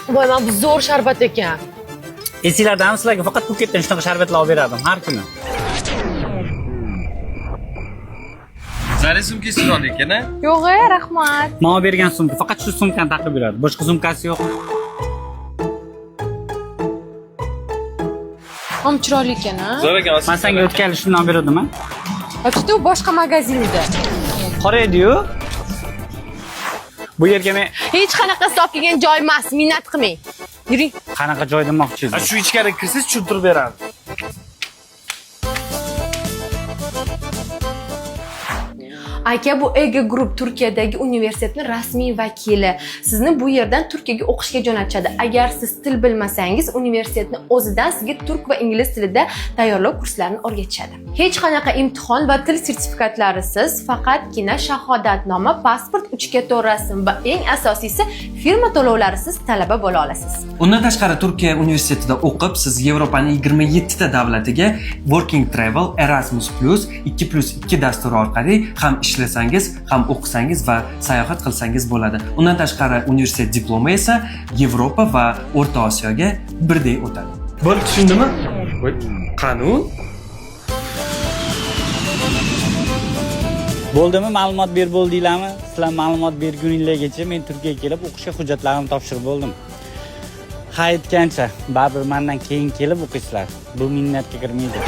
Voy, mana bu zo'r sharbat ekan. Esinglardan sizlarga faqat Puketdan shunaqa sharbatlar olib berardim har kuni. Zari sumkasi chiroyli ekan-a? Yo'q, rahmat. Menga bergan sumka faqat shu sumkani taqib yuradi. Boshqa sumkasi yo'q. Ham chiroyli ekan-a? Zo'r ekan. Men senga o'tganli shundan berdim-a? Yoki u boshqa magazinda. Qaraydi-yu. Bu yerga men Hech qanaqa hisob kelgan joy emas, minnat qilmang. Yuring. qanaqa joy demoqchi edim. Shu ichkari kirsangiz tushuntirib beradi. Aka, bu Ege Group Turkiyadagi universitetning rasmiy vakili. Sizni bu yerdan Turkiyaga o'qishga jo'natadi. Agar siz til bilmasangiz, universitetning o'zidan sizga turk va ingliz tilida tayyorlov kurslarini o'rgatishadi. Hech qanaqa imtihon va til sertifikatlarisiz, faqatgina shahodatnoma, pasport, 3 karton rasm va eng asosiysi firma to'lovlarisiz talaba bo'la olasiz. Undan tashqari Turkiya universitetida o'qib, siz Yevropaning 27 ta davlatiga Working Travel Erasmus+ 2+2 dasturi orqali ham ishlasangiz, ham o'qisangiz va sayohat qilsangiz bo'ladi. Undan tashqari universitet diplomi esa Yevropa va O'rta Osiyoga birdek o'tadi. Bo'lib tushundimi? Voy, qanun? Bo'ldimi, ma'lumot ber bo'ldinglarmi? Sizlar ma'lumot berguninglargacha men Turkiyaga kelib o'qishga hujjatlarimni topshirib bo'ldim. Ha aytgancha, baribir mendan keyin kelib o'qiysizlar. Bu minnatga kirmaydi.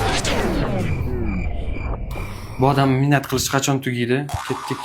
Bu odam minnat qilish qachon tugaydi? Ketdik.